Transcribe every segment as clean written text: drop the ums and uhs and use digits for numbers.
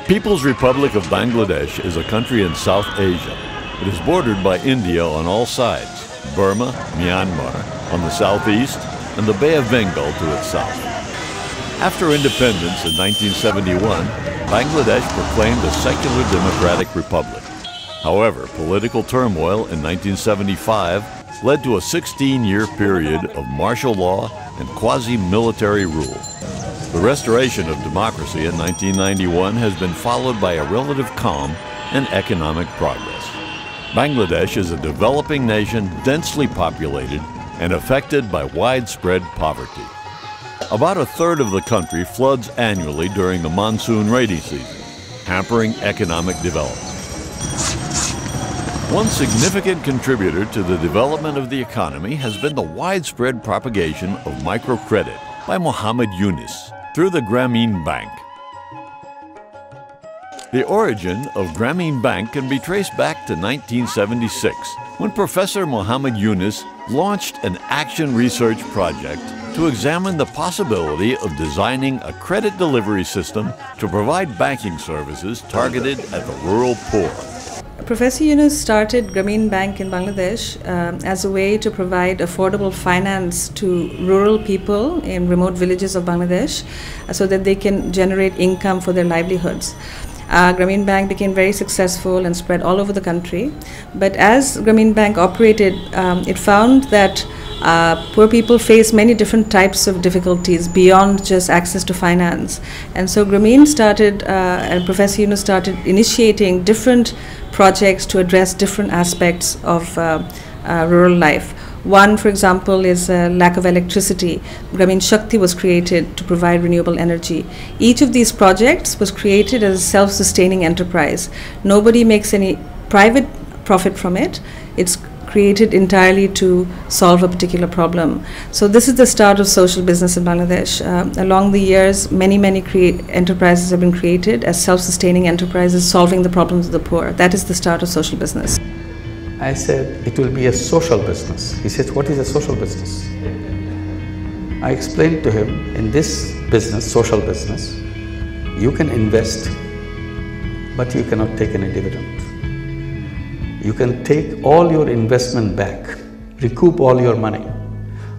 People's Republic of Bangladesh is a country in South Asia. It is bordered by India on all sides, Burma, Myanmar on the southeast, and the Bay of Bengal to its south. After independence in 1971, Bangladesh proclaimed a secular democratic republic. However, political turmoil in 1975 led to a 16-year period of martial law and quasi-military rule. The restoration of democracy in 1991 has been followed by a relative calm and economic progress. Bangladesh is a developing nation densely populated and affected by widespread poverty. About a third of the country floods annually during the monsoon rainy season, hampering economic development. One significant contributor to the development of the economy has been the widespread propagation of microcredit by Muhammad Yunus through the Grameen Bank. The origin of Grameen Bank can be traced back to 1976, when Professor Muhammad Yunus launched an action research project to examine the possibility of designing a credit delivery system to provide banking services targeted at the rural poor. Professor Yunus started Grameen Bank in Bangladesh as a way to provide affordable finance to rural people in remote villages of Bangladesh so that they can generate income for their livelihoods. Grameen Bank became very successful and spread all over the country. But as Grameen Bank operated, it found that poor people face many different types of difficulties beyond just access to finance. And so Grameen started, and Professor Yunus started initiating different projects to address different aspects of rural life. One, for example, is lack of electricity. Grameen Shakti was created to provide renewable energy. Each of these projects was created as a self-sustaining enterprise. Nobody makes any private profit from it. It's created entirely to solve a particular problem. So this is the start of social business in Bangladesh. Along the years, many enterprises have been created as self-sustaining enterprises solving the problems of the poor. That is the start of social business. I said, it will be a social business. He said, what is a social business? I explained to him, in this business, social business, you can invest, but you cannot take any dividend. You can take all your investment back, recoup all your money,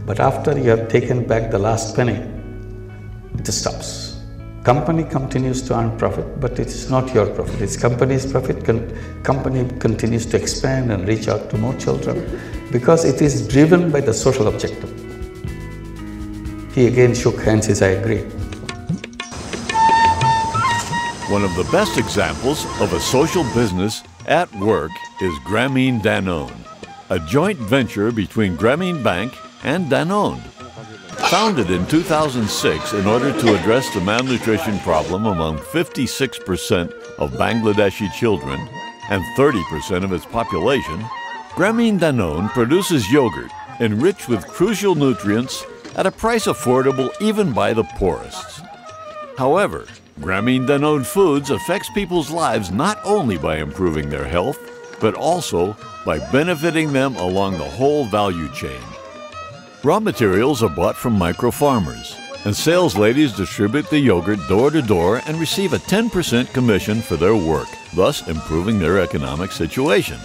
but after you have taken back the last penny, it stops. Company continues to earn profit, but it is not your profit. It's company's profit. Company continues to expand and reach out to more children because it is driven by the social objective. He again shook hands, he said, I agree. One of the best examples of a social business at work is Grameen Danone, a joint venture between Grameen Bank and Danone. Founded in 2006 in order to address the malnutrition problem among 56% of Bangladeshi children and 30% of its population, Grameen Danone produces yogurt enriched with crucial nutrients at a price affordable even by the poorest. However, Grameen Danone Foods affects people's lives not only by improving their health, but also by benefiting them along the whole value chain. Raw materials are bought from micro-farmers, and sales ladies distribute the yogurt door to door and receive a 10% commission for their work, thus improving their economic situation.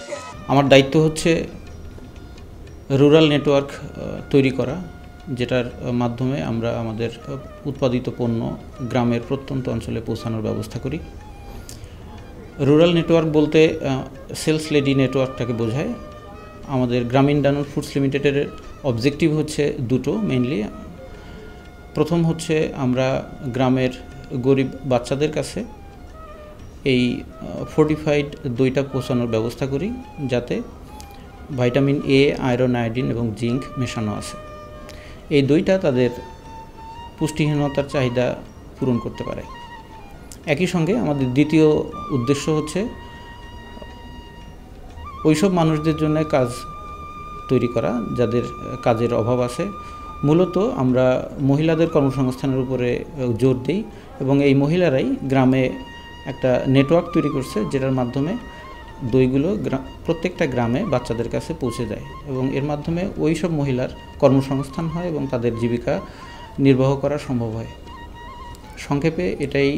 আমার দায়িত্ব হচ্ছে rural network তৈরি করা, যেটার মাধ্যমে আমরা আমাদের উৎপাদিত পণ্য গ্রামের প্রত্যন্ত অঞ্চলে পৌঁছানোর ব্যবস্থা করি। রুরাল নেটওয়ার্ক বলতে সেলস লেডি নেটওয়ার্কটাকে বোঝায়। আমাদের গ্রামীণ ডানোন ফুডস লিমিটেডের অবজেক্টিভ হচ্ছে দুটো মেইনলি। প্রথম হচ্ছে আমরা গ্রামের গরিব বাচ্চাদের কাছে এই ফোর্টিফাইড দইটা পৌঁছানোর ব্যবস্থা করি, যাতে ভিটামিন এ, আয়রন, আয়োডিন এবং জিঙ্ক মেশানো আছে। এই দইটা তাদের পুষ্টিহীনতার চাহিদা পূরণ করতে পারে। একই সঙ্গে আমাদের দ্বিতীয় উদ্দেশ্য হচ্ছে ওইসব মানুষদের জন্য কাজ তৈরি করা যাদের কাজের অভাব আছে। মূলত আমরা মহিলাদের কর্মসংস্থানের উপরে জোর দিই এবং এই মহিলারাই গ্রামে একটা নেটওয়ার্ক তৈরি করছে, যেটার মাধ্যমে দইগুলো প্রত্যেকটা গ্রামে বাচ্চাদের কাছে পৌঁছে যায় এবং এর মাধ্যমে ওই সব মহিলার কর্মসংস্থান হয় এবং তাদের জীবিকা নির্বাহ করা সম্ভব হয়। সংক্ষেপে এটাই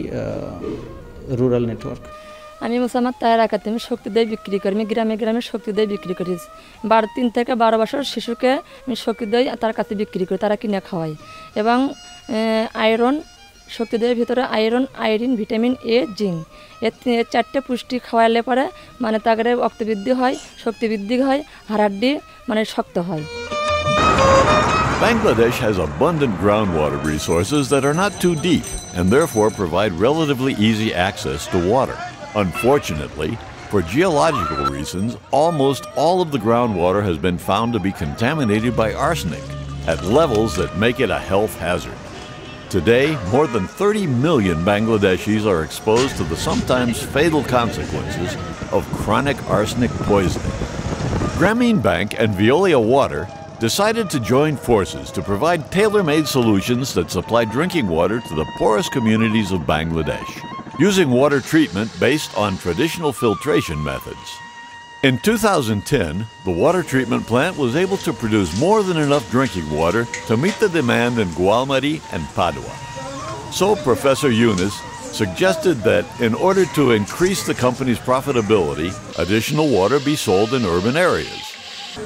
রুরাল নেটওয়ার্ক। আমি মুসাম্মদ তাহের একাডেমি শক্তি দই বিক্রি করি। আমি গ্রামে গ্রামে শক্তি দই বিক্রি করি। 3 থেকে 12 বছর শিশুকে আমি শক্তি দই তার কাছে বিক্রি করি, তারা কিনে খাওয়াই। এবং আয়রন, শক্তি দইয়ের ভিতরে iron, iodine, vitamin A, zinc, এর 4টে পুষ্টি খাওয়ালে পরে মানে তাদের রক্ত বৃদ্ধি হয়, শক্তি বৃদ্ধি হয়, হাড়াড্ডি মানে শক্ত হয়। Bangladesh has abundant groundwater resources that are not too deep and therefore provide relatively easy access to water. Unfortunately, for geological reasons, almost all of the groundwater has been found to be contaminated by arsenic at levels that make it a health hazard. Today, more than 30 million Bangladeshis are exposed to the sometimes fatal consequences of chronic arsenic poisoning. Grameen Bank and Veolia Water decided to join forces to provide tailor-made solutions that supply drinking water to the poorest communities of Bangladesh, using water treatment based on traditional filtration methods. In 2010, the water treatment plant was able to produce more than enough drinking water to meet the demand in Gualmari and Padua. So Professor Yunus suggested that in order to increase the company's profitability, additional water be sold in urban areas.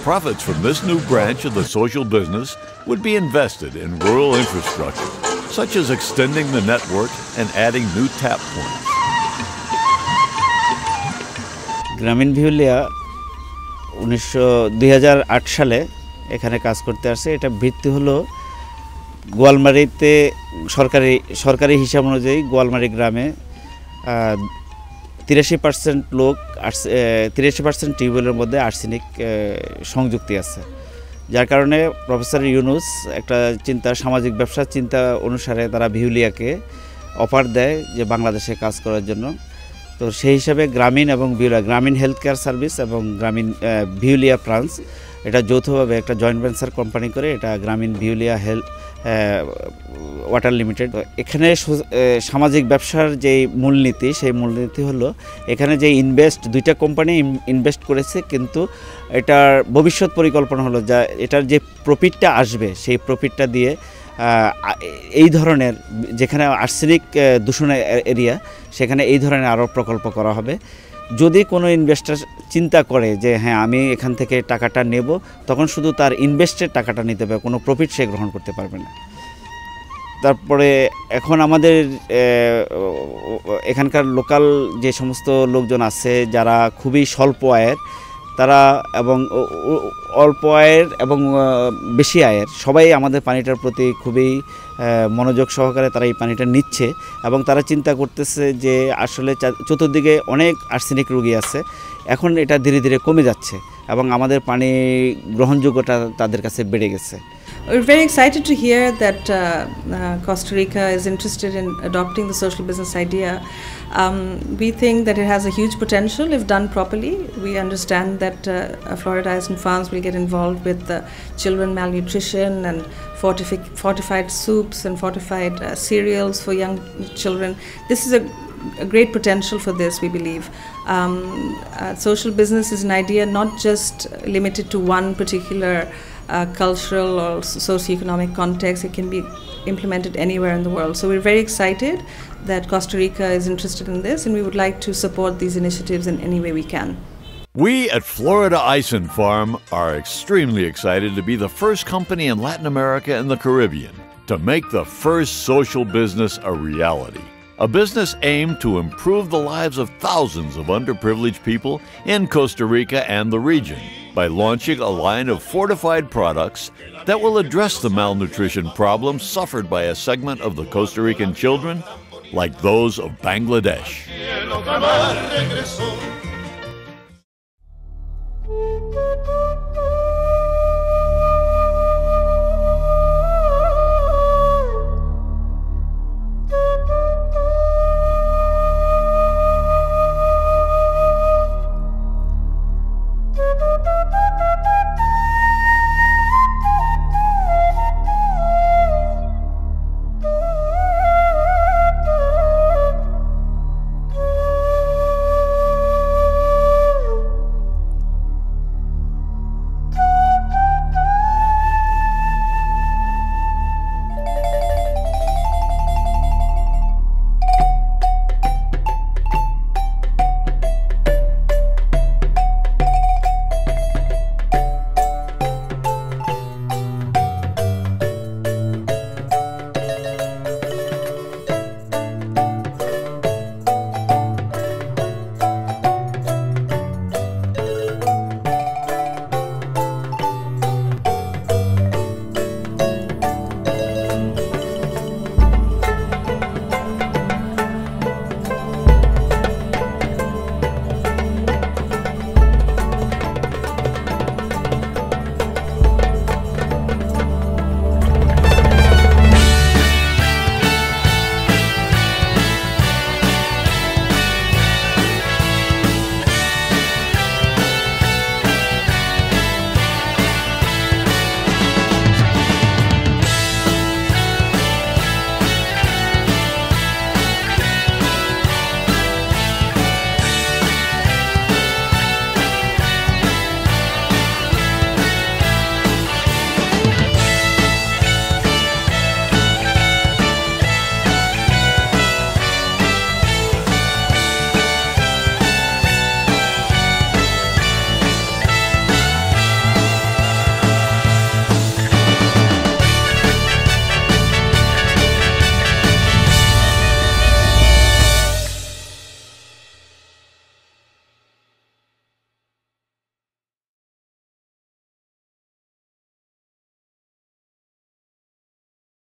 Profits from this new branch of the social business would be invested in rural infrastructure, such as extending the network and adding new tap points. গ্রামীণ ভিউলিয়া 2008 সালে এখানে কাজ করতে আসে। এটা ভিত্তি হলো গোয়ালমারিতে সরকারি হিসাব অনুযায়ী গোয়ালমারি গ্রামে 83% লোক 83% টিউবওয়েলের মধ্যে আর্সেনিক সংযুক্তি আছে, যার কারণে প্রফেসর ইউনুস একটা সামাজিক ব্যবসার চিন্তা অনুসারে তারা ভিউলিয়াকে অফার দেয় যে বাংলাদেশে কাজ করার জন্য। তো সেই হিসাবে গ্রামীণ এবং ভিউলিয়া, গ্রামীণ হেলথ কেয়ার সার্ভিস এবং গ্রামীণ ভিউলিয়া ফ্রান্স এটা যৌথভাবে একটা জয়েন্ট ভেঞ্চার কোম্পানি করে এটা গ্রামীণ ভিউলিয়া হেলথ ওয়াটার লিমিটেড। এখানে সামাজিক ব্যবসার যে মূলনীতি, সেই মূলনীতি হলো এখানে যে দুইটা কোম্পানি ইনভেস্ট করেছে, কিন্তু এটার ভবিষ্যৎ পরিকল্পনা হলো যা এটার যে প্রফিটটা আসবে সেই প্রফিটটা দিয়ে এই ধরনের যেখানে আর্সেনিক দূষণের এরিয়া সেখানে এই ধরনের আরও প্রকল্প করা হবে। যদি কোনো ইনভেস্টার চিন্তা করে যে হ্যাঁ আমি এখান থেকে টাকাটা নেব, তখন শুধু তার ইনভেস্টের টাকাটা নিতে হবে, কোনো প্রফিট সে গ্রহণ করতে পারবে না। তারপরে এখন আমাদের এখানকার লোকাল যে সমস্ত লোকজন আছে যারা খুবই স্বল্প আয়ের, তারা এবং অল্প আয়ের এবং বেশি আয়ের সবাই আমাদের পানিটার প্রতি খুবই মনোযোগ সহকারে তারা এই পানিটা নিচ্ছে এবং তারা চিন্তা করতেছে যে আসলে চতুর্দিকে অনেক আর্সেনিক রোগী আছে, এখন এটা ধীরে ধীরে কমে যাচ্ছে এবং আমাদের পানি গ্রহণযোগ্যতা তাদের কাছে বেড়ে গেছে। We're very excited to hear that Costa Rica is interested in adopting the social business idea. We think that it has a huge potential if done properly. We understand that Florida Island Farms will get involved with children malnutrition and fortified soups and fortified cereals for young children. This is a great potential for this, we believe. Social business is an idea not just limited to one particular cultural or socioeconomic context. It can be implemented anywhere in the world. So we're very excited that Costa Rica is interested in this, and we would like to support these initiatives in any way we can. We at Florida Island Farm are extremely excited to be the first company in Latin America and the Caribbean to make the first social business a reality. A business aimed to improve the lives of thousands of underprivileged people in Costa Rica and the region by launching a line of fortified products that will address the malnutrition problems suffered by a segment of the Costa Rican children like those of Bangladesh.